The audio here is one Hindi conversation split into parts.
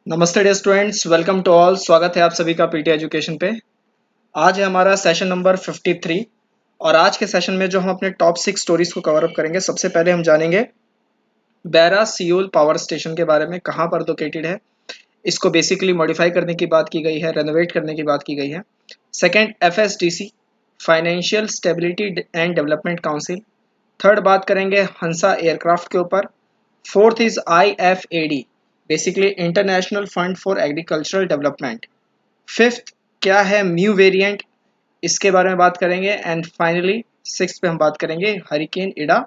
नमस्ते dear students, welcome to all. स्वागत है आप सभी का पीटी एजुकेशन पे। आज है हमारा सेशन नंबर 53 और आज के सेशन में जो हम अपने टॉप 6 स्टोरीज को कवर अप करेंगे। सबसे पहले हम जानेंगे बैरा सियोल पावर स्टेशन के बारे में, कहाँ पर लोकेटेड है, इसको बेसिकली मॉडिफाई करने की बात की गई है, रेनोवेट करने की बात की गई है। Second, FSDC financial stability and development council. Third बात करेंगे हंसा एयरक्राफ्ट के ऊपर। Fourth is IFAD, basically international fund for agricultural development. Fifth क्या है म्यू वेरिएंट, इसके बारे में बात करेंगे। एंड फाइनली सिक्स पे हम बात करेंगे हरिकेन इडा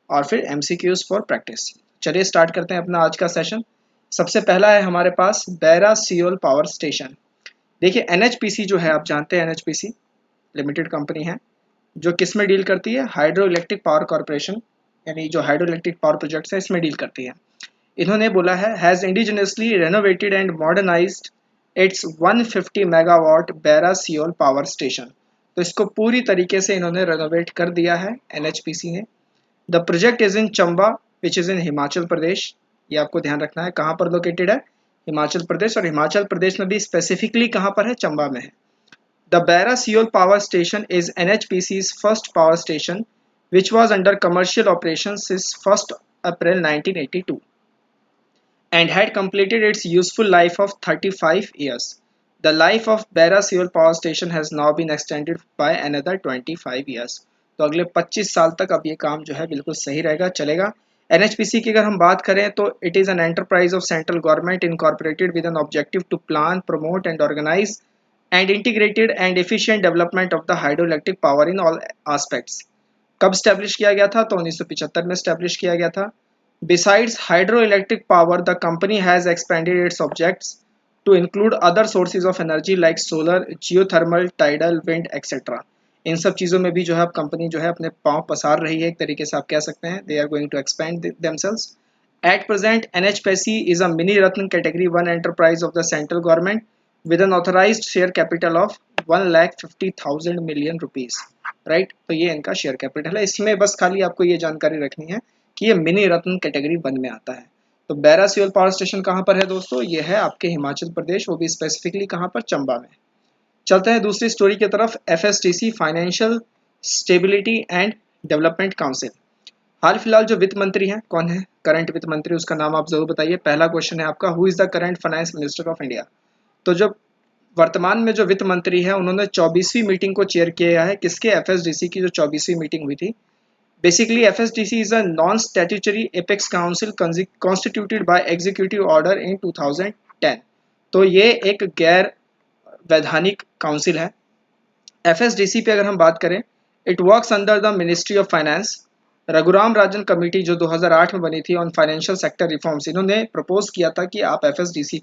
और फिर MCQs फॉर प्रैक्टिस। चलिए स्टार्ट करते हैं अपना आज का सेशन। सबसे पहला है हमारे पास बैरा सियोल पावर स्टेशन। देखिए NHPC जो है, आप जानते हैं NHPC लिमिटेड कंपनी है जो किस में डील करती है, हाइड्रो इलेक्ट्रिक पावर कॉरपोरेशन, यानी जो हाइड्रो इलेक्ट्रिक पावर प्रोजेक्ट्स है इसमें डील करती है। इन्होंने बोला है has indigenously renovated and modernised its 150 megawatt Baira Siul power station. तो इसको पूरी तरीके से इन्होंने रेनोवेट कर दिया है NHPC ने। The project is in Chamba which is in Himachal Pradesh. ये आपको ध्यान रखना है कहाँ पर लोकेटेड है, हिमाचल प्रदेश। और हिमाचल प्रदेश में भी स्पेसिफिकली कहाँ पर है, चंबा में है। The Barra Siol Power Station is NHPC's first power station, which was under commercial operation since 1st April 1982 and had completed its useful life of 35 years. The life of Barra Siol Power Station has now been extended by another 25 years. तो अगले 25 साल तक अब ये काम जो है बिल्कुल सही रहेगा, चलेगा। NHPC की अगर हम बात करें तो it is an enterprise of central government incorporated with an objective to plan, promote and organise and integrated and efficient development of the hydroelectric power in all aspects। कब स्टैब्लिश किया गया था, तो 1975 में स्टैब्लिश किया गया था। Besides hydroelectric power, the company has expanded its objects to include other sources of energy like solar, geothermal, tidal, wind, etc। इन सब चीज़ों में भी जो है अब कंपनी जो है अपने पाँव पसार रही है, एक तरीके से आप कह सकते हैं। They are going to expand themselves। At present, NHPC is a mini Ratna category 1 enterprise of the central government with an authorized share capital of 1,50,000 million rupees। Right, तो ये इनका शेयर कैपिटल है। इसमें बस खाली आपको ये जानकारी रखनी है कि ये मिनी रत्न कैटेगरी 1 में आता है। तो बैरा सियोल पावर स्टेशन कहाँ पर है दोस्तों, ये है आपके हिमाचल प्रदेश, वो भी स्पेसिफिकली कहाँ पर, चंबा में। चलते हैं दूसरी स्टोरी की तरफ। FSDC financial stability and development council. हाल फिलहाल जो वित्त मंत्री हैं, कौन है करंट वित्त मंत्री, उसका नाम आप जरूर बताइए। पहला क्वेश्चन है आपका, who is the current finance minister of India. तो जो वर्तमान में जो वित्त मंत्री है उन्होंने 24वीं मीटिंग को चेयर किया है। किसके, FSDC की जो 24वीं मीटिंग हुई थी। Basically FSDC is a non statutory apex council constituted by executive order in 2010। तो ये एक गैर वैधानिक काउंसिल है। FSDC पे अगर हम बात करें, it works under the ministry of finance. Raghuram Rajan committee जो 2008 में बनी थी ऑन फाइनेंशियल सेक्टर रिफॉर्म्स, इन्होंने प्रपोज किया था कि आप FSDC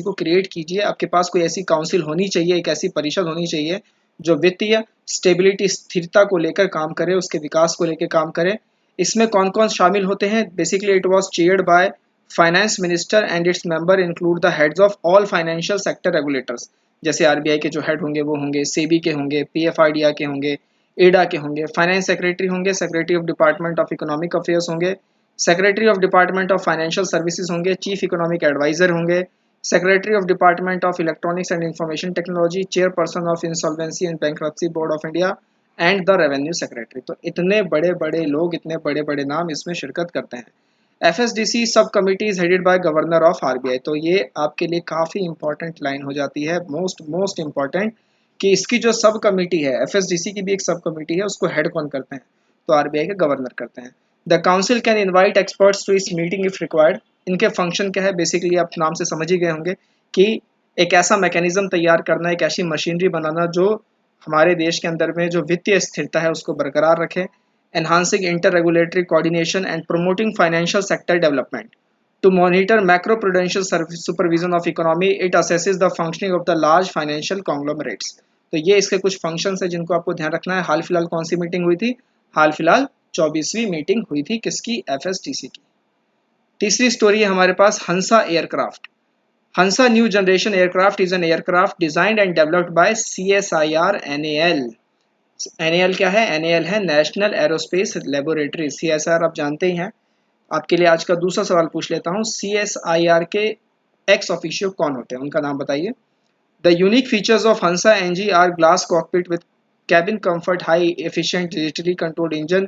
को क्रिएट कीजिए। आपके पास कोई ऐसी काउंसिल होनी चाहिए, एक ऐसी परिषद होनी चाहिए जो वित्तीय स्टेबिलिटी, स्थिरता को लेकर काम करे, उसके विकास को लेकर काम करे। इसमें कौन कौन शामिल होते हैं, basically it was chaired by finance minister and its member include the heads of all financial sector regulators. जैसे RBI के जो हेड होंगे वो होंगे, सेबी के होंगे, PFIDR के होंगे, एडा के होंगे, फाइनेंस सेक्रेटरी होंगे, secretary of department of economic affairs होंगे, secretary of department of financial services होंगे, चीफ इकोनॉमिक एडवाइजर होंगे, secretary of department of electronics and information technology, chairperson of insolvency and bankruptcy board of India and the revenue secretary. तो इतने बड़े बड़े लोग, इतने बड़े बड़े नाम इसमें शिरकत करते हैं। FSDC सब committee is headed by governor of RBI। तो ये आपके लिए काफ़ी इंपॉर्टेंट लाइन हो जाती है, मोस्ट इंपॉर्टेंट, कि इसकी जो सब कमिटी है, FSDC की भी एक सब कमिटी है, उसको हेड कौन करते हैं, तो RBI के गवर्नर करते हैं। The council can invite experts to this meeting if required. इनके फंक्शन क्या है, बेसिकली आप नाम से समझ ही गए होंगे कि एक ऐसा मैकेनिज्म तैयार करना, एक ऐसी मशीनरी बनाना जो हमारे देश के अंदर में जो वित्तीय स्थिरता है उसको बरकरार रखे। enhancing inter-regulatory coordination and promoting financial sector development. To monitor macro-prudential supervision of economy, it assesses the functioning of the large financial conglomerates। तो ये इसके कुछ फंक्शंस है जिनको आपको ध्यान रखना है। हाल फिलहाल कौन सी मीटिंग हुई थी, हाल फिलहाल 24वीं मीटिंग हुई थी, किसकी, FSDC की। तीसरी स्टोरी है हमारे पास Hansa aircraft. Hansa new generation aircraft is an aircraft designed and developed by CSIR NAL। NAL क्या है, NAL है नेशनल एरोस्पेस लेबोरेटरी। CSIR आप जानते ही हैं। आपके लिए आज का दूसरा सवाल पूछ लेता हूँ, CSIR के एक्स ऑफिशियो कौन होते हैं, उनका नाम बताइए। The unique features of Hansa NG are glass cockpit with cabin comfort, high efficient digitally controlled engine,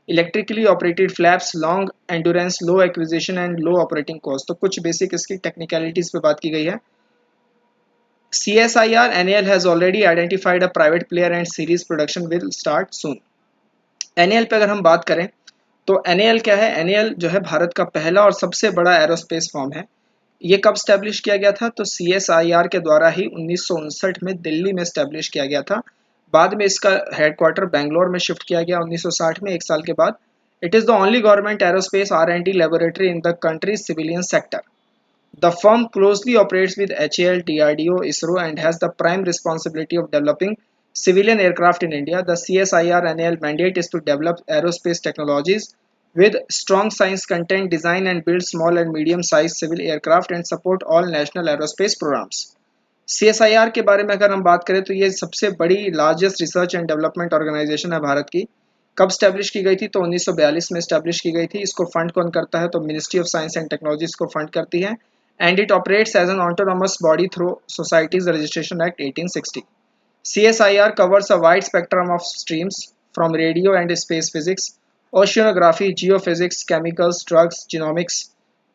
electrically operated flaps, long endurance, low acquisition and low operating cost। तो कुछ बेसिक इसकी टेक्निकलिटीज पे बात की गई है। CSIR NAL has already identified a private player and series production will start soon। NAL पे अगर हम बात करें तो NAL क्या है? NAL जो है भारत का पहला और सबसे बड़ा एरोस्पेस फर्म है। ये कब स्टैब्लिश किया गया था? तो CSIR के द्वारा ही 1959 में दिल्ली में स्टैब्लिश किया गया था। बाद में इसका हेडक्वार्टर बेंगलोर में शिफ्ट किया गया 1960 में, 1 साल के बाद। It is the only government aerospace R&D laboratory in the country civilian sector. The firm closely operates with HAL, DRDO, ISRO and has the prime responsibility of developing civilian aircraft in India. The CSIR-NAL mandate is to develop aerospace technologies with strong science content, design and build small and medium-sized civil aircraft and support all national aerospace programs। CSIR के बारे में अगर हम बात करें तो ये सबसे बड़ी largest research and development organisation है भारत की। कब स्टैब्लिश की गई थी? तो 1942 में स्टैब्लिश की गई थी। इसको फंड कौन करता है? तो ministry of science and technology इसको फंड करती है। And it operates as an autonomous body through Societies Registration Act 1860। CSIR covers a wide spectrum of streams from radio and space physics, oceanography, geophysics, chemicals, drugs, genomics,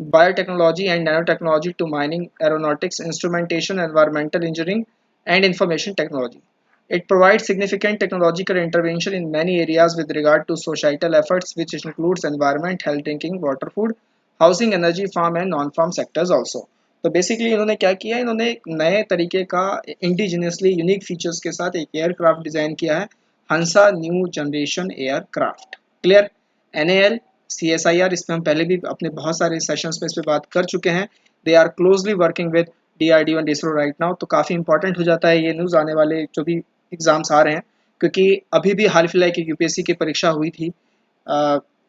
biotechnology and nanotechnology to mining, aeronautics, instrumentation, environmental engineering, and information technology। It provides significant technological intervention in many areas with regard to societal efforts, which includes environment, health, drinking water, food, housing, energy, farm and non farm sectors also. तो बेसिकली इन्होंने क्या किया? इन्होंने एक नए तरीके का इंडिजिनियसली यूनिक फीचर्स के साथ एक एयरक्राफ्ट डिजाइन किया है, Hansa new generation aircraft. Clear? NAL, CSIR, इस पर हम पहले भी अपने बहुत सारे सेशंस में इस पर बात कर चुके हैं। They are closely working with DRDO and ISRO right now. तो काफ़ी इंपॉर्टेंट हो जाता है ये न्यूज़ आने वाले जो भी एग्जाम्स आ रहे हैं, क्योंकि अभी भी हाल फिलहाल की UPSC की परीक्षा हुई थी,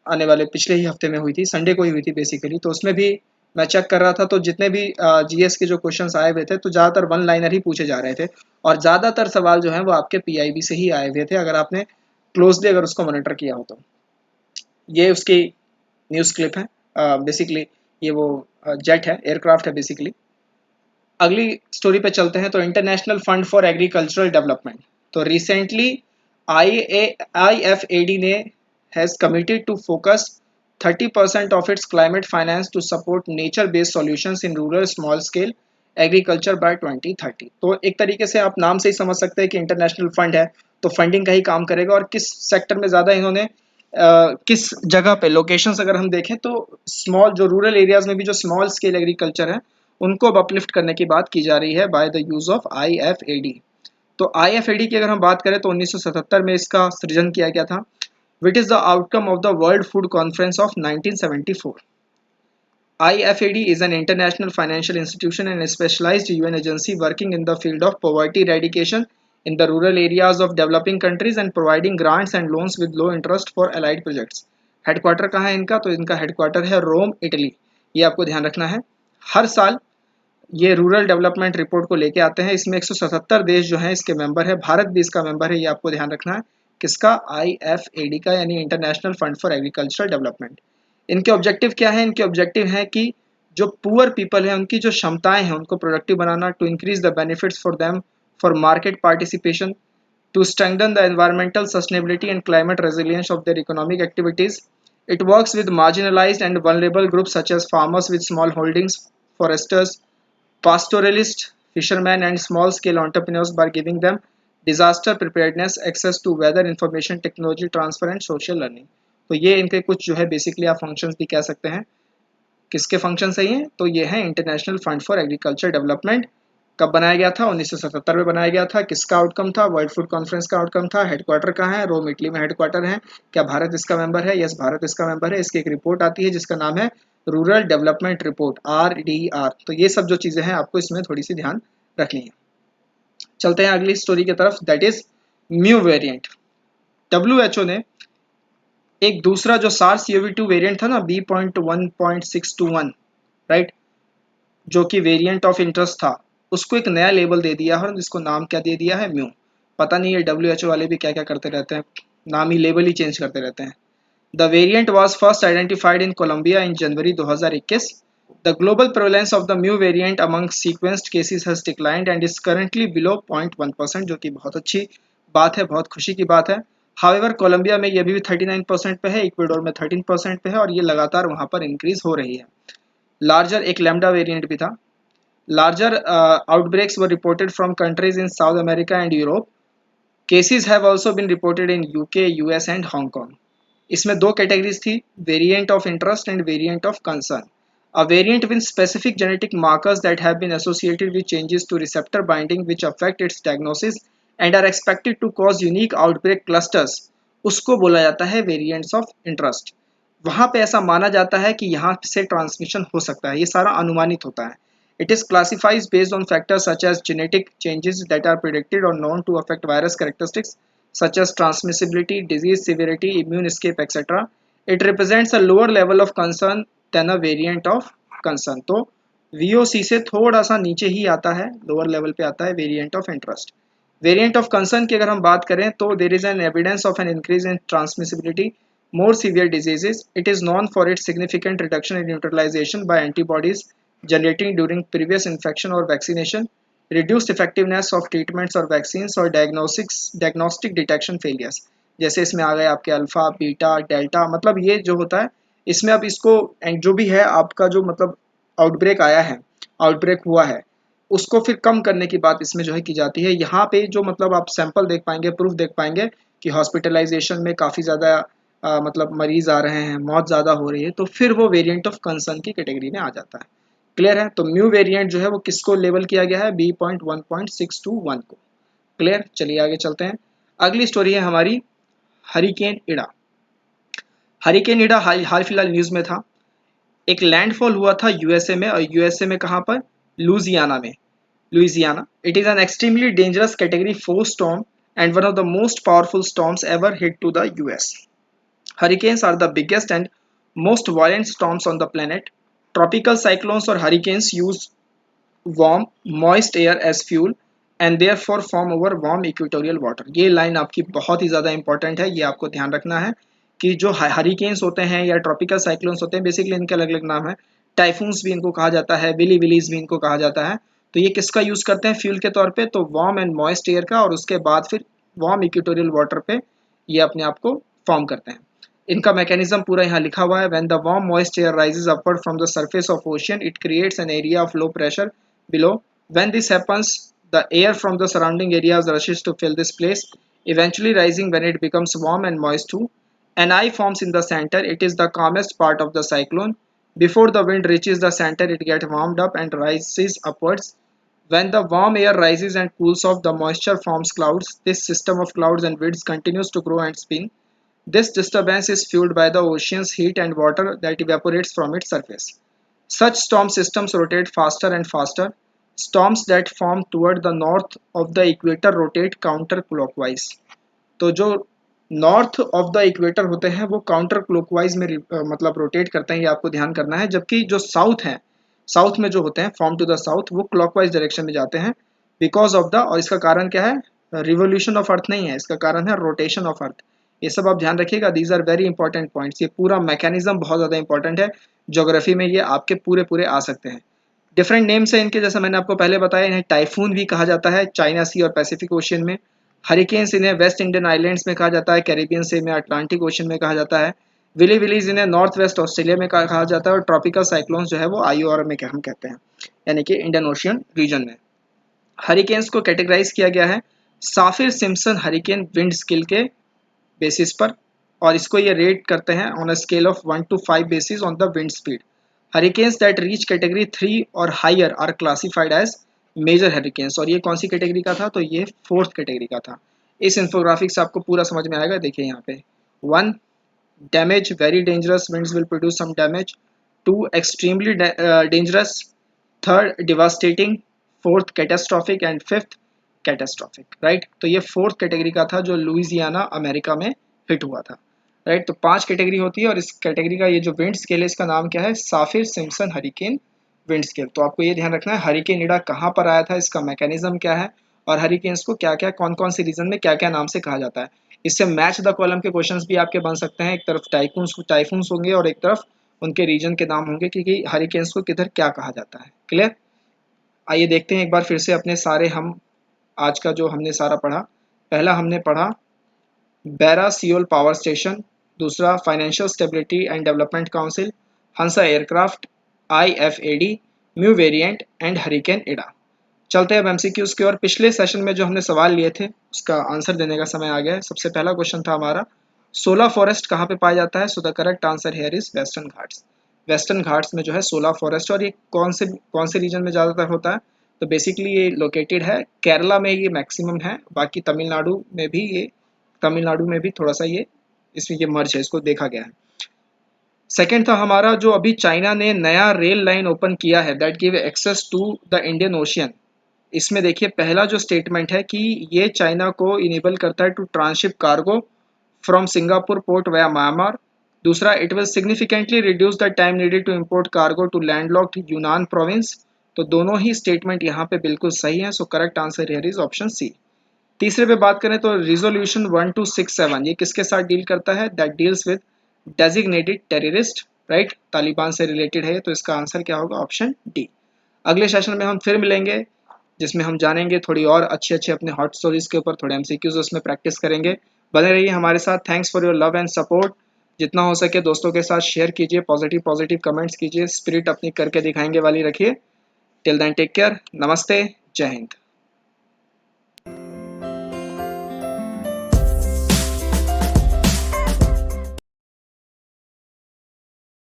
आने वाले पिछले ही हफ्ते में हुई थी, संडे को ही हुई थी बेसिकली। तो उसमें भी मैं चेक कर रहा था, तो जितने भी GS के जो क्वेश्चंस आए हुए थे तो ज़्यादातर वन लाइनर ही पूछे जा रहे थे, और ज़्यादातर सवाल जो हैं वो आपके PIB से ही आए हुए थे, अगर आपने क्लोजली अगर उसको मॉनिटर किया हो तो। ये उसकी न्यूज़ क्लिप है। बेसिकली ये वो जेट है, एयरक्राफ्ट है बेसिकली। अगली स्टोरी पे चलते हैं। तो international fund for agricultural development, तो रिसेंटली IFAD ने has committed to focus 30% of its climate finance to support nature-based solutions in rural small-scale agriculture by 2030। तो एक तरीके से आप नाम से ही समझ सकते हैं कि इंटरनेशनल फंड है, तो फंडिंग का ही काम करेगा। और किस सेक्टर में ज़्यादा इन्होंने किस जगह पे लोकेशंस अगर हम देखें तो स्मॉल जो रूरल एरियाज में भी जो स्मॉल स्केल एग्रीकल्चर है उनको अब अपलिफ्ट करने की बात की जा रही है by the use of IFAD। तो IFAD की अगर हम बात करें तो 1977 में इसका सृजन किया गया था, which is the outcome of the World Food Conference of 1974। IFAD is an international financial institution and a specialized UN agency working in the field of poverty eradication in the rural areas of developing countries and providing grants and loans with low interest for allied projects। Headquarter कहाँ है इनका? तो इनका हेडक्वार्टर है रोम, इटली। ये आपको ध्यान रखना है। हर साल ये रूरल डेवलपमेंट रिपोर्ट को लेके आते हैं। इसमें 177 देश जो हैं इसके मेंबर है, भारत भी इसका मेंबर है। ये आपको ध्यान रखना है। किसका? IFAD का, यानी international fund for agricultural development. इनके ऑब्जेक्टिव क्या है? इनके ऑब्जेक्टिव है कि जो पुअर पीपल है उनकी जो क्षमताएं हैं उनको प्रोडक्टिव बनाना, to increase the benefits for them, for market participation, to strengthen the environmental sustainability and climate resilience of their economic activities। It works with marginalized and vulnerable groups such as farmers with small holdings, foresters, pastoralists, fishermen, and small-scale entrepreneurs by giving them disaster preparedness, access to weather information, technology transfer, and social learning। तो ये इनके कुछ जो है बेसिकली आप फंक्शंस भी कह सकते हैं। किसके फंक्शन सही हैं? तो ये है international fund for agriculture development. कब बनाया गया था? 1977 में बनाया गया था। किसका आउटकम था? वर्ल्ड फूड कॉन्फ्रेंस का आउटकम था। हेडक्वार्टर कहाँ है? रोम, इटली में हेडक्वार्टर है। क्या भारत इसका मेंबर है? यस, भारत इसका मेंबर है। इसकी एक रिपोर्ट आती है जिसका नाम है रूरल डेवलपमेंट रिपोर्ट, RDR। तो ये सब जो चीज़ें हैं आपको इसमें थोड़ी सी ध्यान रखनी है। चलते हैं अगली स्टोरी की तरफ, that is mu variant. WHO ने एक दूसरा जो SARS-CoV-2 वेरिएंट था ना, B.1.621, राइट, जो कि वेरिएंट ऑफ इंटरेस्ट था, उसको एक नया लेबल दे दिया है और इसको नाम क्या दे दिया है? म्यू। पता नहीं ये WHO वाले भी क्या क्या करते रहते हैं, नाम ही लेबल ही चेंज करते रहते हैं। The variant was first identified in Colombia in January 2021 The global prevalence of the mu variant among sequenced cases has declined and is currently below 0.1%, जो कि बहुत अच्छी बात है, बहुत खुशी की बात है। हाउएवर कोलंबिया में ये भी 39% पे है, इक्वाडोर में 13% पे है और ये लगातार वहाँ पर इंक्रीज हो रही है। लार्जर एक लैम्डा वेरिएंट भी था। Larger outbreaks were reported from countries in South America and Europe. Cases have also been reported in UK, US and Hong Kong. इसमें दो कैटेगरीज थी, variant of interest and variant of concern. A variant with specific genetic markers that have been associated with changes to receptor binding which affect its diagnosis and are expected to cause unique outbreak clusters, उसको बोला जाता है वेरिएंट्स ऑफ इंटरेस्ट। वहाँ पे ऐसा माना जाता है कि यहाँ से ट्रांसमिशन हो सकता है, ये सारा अनुमानित होता है। It is classified based on factors such as genetic changes that are predicted or known to affect virus characteristics such as transmissibility, disease severity, immune escape, etc. It represents a lower level of concern than a variant of concern. तो VOC से थोड़ा सा नीचे ही आता है, लोअर लेवल पे आता है variant of interest. Variant of concern की अगर हम बात करें तो there is an evidence of an increase in transmissibility, more severe diseases. It is known for its significant reduction in neutralization by antibodies generating during previous infection or vaccination, reduced effectiveness of treatments or vaccines और diagnostic detection failures। जैसे इसमें आ गए आपके अल्फा, बीटा, डेल्टा, मतलब ये जो होता है इसमें अब इसको जो भी है आपका जो मतलब आउटब्रेक आया है, आउटब्रेक हुआ है, उसको फिर कम करने की बात इसमें जो है की जाती है। यहाँ पे जो मतलब आप सैंपल देख पाएंगे, प्रूफ देख पाएंगे कि हॉस्पिटलाइजेशन में काफ़ी ज़्यादा मतलब मरीज आ रहे हैं, मौत ज़्यादा हो रही है, तो फिर वो वेरिएंट ऑफ कंसर्न की कैटेगरी में आ जाता है। क्लियर है? तो म्यू वेरिएंट जो है वो किसको लेबल किया गया है, B.1.621 को। क्लियर? चलिए आगे चलते हैं। अगली स्टोरी है हमारी हरिकेन इडा। हरिकेन इडा हाल फिलहाल न्यूज़ में था। एक लैंडफॉल हुआ था यूएसए में, और यूएसए में कहाँ पर, लुजियाना में, Louisiana. It is an extremely dangerous category 4 storm and one of the most powerful storms ever hit to the US. Hurricanes are the biggest and most violent storms on the planet. Tropical cyclones or hurricanes use warm, moist air as fuel and therefore form over warm equatorial water. ये लाइन आपकी बहुत ही ज़्यादा इंपॉर्टेंट है, ये आपको ध्यान रखना है कि जो हरिकेन्स होते हैं या ट्रॉपिकल साइक्लोन्स होते हैं, बेसिकली इनके अलग अलग नाम है। टाइफून्स भी इनको कहा जाता है, विली विलीज भी इनको कहा जाता है। तो ये किसका यूज़ करते हैं फ्यूल के तौर पे, तो वार्म एंड मॉइस्ट एयर का, और उसके बाद फिर वार्म इक्वेटोरियल वाटर पे ये अपने आप को फॉर्म करते हैं। इनका मैकेनिज्म पूरा यहाँ लिखा हुआ है। When the warm moist air rises upward from the surface of ocean it creates an area of low pressure below. When this happens, the air from the surrounding areas rushes to fill this place, eventually rising when it becomes warm and moist too. An eye forms in the center. It is the calmest part of the cyclone. Before the wind reaches the center, it gets warmed up and rises upwards. When the warm air rises and cools off, the moisture forms clouds. This system of clouds and winds continues to grow and spin. This disturbance is fueled by the ocean's heat and water that evaporates from its surface. Such storm systems rotate faster and faster. Storms that form toward the north of the equator rotate counterclockwise. तो जो नॉर्थ ऑफ द इक्वेटर होते हैं वो काउंटर क्लॉकवाइज में मतलब रोटेट करते हैं, ये आपको ध्यान करना है। जबकि जो साउथ हैं, साउथ में जो होते हैं फॉर्म टू द साउथ, वो क्लॉकवाइज डायरेक्शन में जाते हैं बिकॉज ऑफ द, और इसका कारण क्या है, रिवोल्यूशन ऑफ अर्थ नहीं है, इसका कारण है रोटेशन ऑफ अर्थ। ये सब आप ध्यान रखिएगा, these are very important points. ये पूरा मैकेनिज्म बहुत ज़्यादा इंपॉर्टेंट है, ज्योग्राफी में ये आपके पूरे पूरे आ सकते हैं। डिफरेंट नेम्स हैं इनके, जैसे मैंने आपको पहले बताया, इन्हें टाइफून भी कहा जाता है चाइना सी और पैसिफिक ओशियन में। हरिकेन्स इन्हें वेस्ट इंडियन आइलैंड्स में कहा जाता है, कैरिबियन सी में, अटलांटिक ओशन में कहा जाता है। विली विलीज इन्हें नॉर्थ वेस्ट ऑस्ट्रेलिया में कहा जाता है, और ट्रॉपिकल साइक्लोन्स जो है वो IOR में हम कहते हैं, यानी कि इंडियन ओशियन रीजन में। हरिकेन्स को कैटेगराइज किया गया है Saffir Simpson hurricane wind scale के बेसिस पर, और इसको ये रेट करते हैं on a scale of 1 to 5 basis on the wind speed. Hurricanes that reach category 3 और higher are classified as major hurricanes. और ये कौन सी कैटेगरी का था, तो ये 4th कैटेगरी का था। इस इंफोग्राफिक से आपको पूरा समझ में आएगा। देखिए यहाँ पे 1 damage, very dangerous, winds will produce some damage. 2 extremely dangerous. 3rd devastating. 4th catastrophic and 5th catastrophic. Right, तो ये 4th कैटेगरी का था जो लुइसियाना अमेरिका में हिट हुआ था। राइट, तो 5 कैटेगरी होती है, और इस कैटेगरी का ये जो विंड स्केल है इसका नाम क्या है, Saffir Simpson hurricane wind scale. तो आपको ये ध्यान रखना है हरिकेन इडा कहाँ पर आया था, इसका मैकेनिज्म क्या है, और हरिकेन्स को क्या क्या कौन कौन सी रीजन में क्या क्या नाम से कहा जाता है। इससे मैच द कॉलम के क्वेश्चंस भी आपके बन सकते हैं। एक तरफ टाइफून्स होंगे और एक तरफ उनके रीजन के नाम होंगे कि हरिकेन्स को किधर क्या कहा जाता है। क्लियर? आइए देखते हैं एक बार फिर से अपने सारे हम आज का जो हमने सारा पढ़ा। पहला हमने पढ़ा बैरा सियोल पावर स्टेशन, दूसरा financial stability and development council, Hansa aircraft, IFAD, mu variant and hurricane Ida. चलते हैं अब एमसीक्यूज की ओर। पिछले सेशन में जो हमने सवाल लिए थे उसका आंसर देने का समय आ गया है। सबसे पहला क्वेश्चन था हमारा, सोला फॉरेस्ट कहाँ पे पाया जाता है? So the correct answer here is western Ghats. Western Ghats में जो है सोला फॉरेस्ट, और ये कौन से रीजन में ज़्यादातर होता है? तो बेसिकली ये लोकेटेड है केरला में, ये मैक्सिमम है। बाकी तमिलनाडु में भी थोड़ा सा ये इसमें ये मर्ज है, इसको देखा गया है। सेकेंड था हमारा, जो अभी चाइना ने नया रेल लाइन ओपन किया है that give access to the Indian Ocean. इसमें देखिए पहला जो स्टेटमेंट है कि ये चाइना को इनेबल करता है to tranship cargo from Singapore port via Myanmar. दूसरा, it will significantly reduce the time needed to import cargo to landlocked Yunnan province. तो दोनों ही स्टेटमेंट यहाँ पे बिल्कुल सही है। So correct answer here is option C. तीसरे पे बात करें तो रिजोल्यूशन 1267 ये किसके साथ डील करता है? That deals with designated terrorist, right? Taliban से रिलेटेड है, तो इसका आंसर क्या होगा? Option D. अगले सेशन में हम फिर मिलेंगे जिसमें हम जानेंगे थोड़ी और अच्छे अच्छे अपने हॉट स्टोरीज के ऊपर, थोड़े एमसीक्यूज उसमें प्रैक्टिस करेंगे। बने रहिए हमारे साथ। Thanks for your love and support. जितना हो सके दोस्तों के साथ शेयर कीजिए, पॉजिटिव कमेंट्स कीजिए, स्पिरिट अपनी करके दिखाएंगे वाली रखिए। टिल देन टेक केयर, नमस्ते, जय हिंद।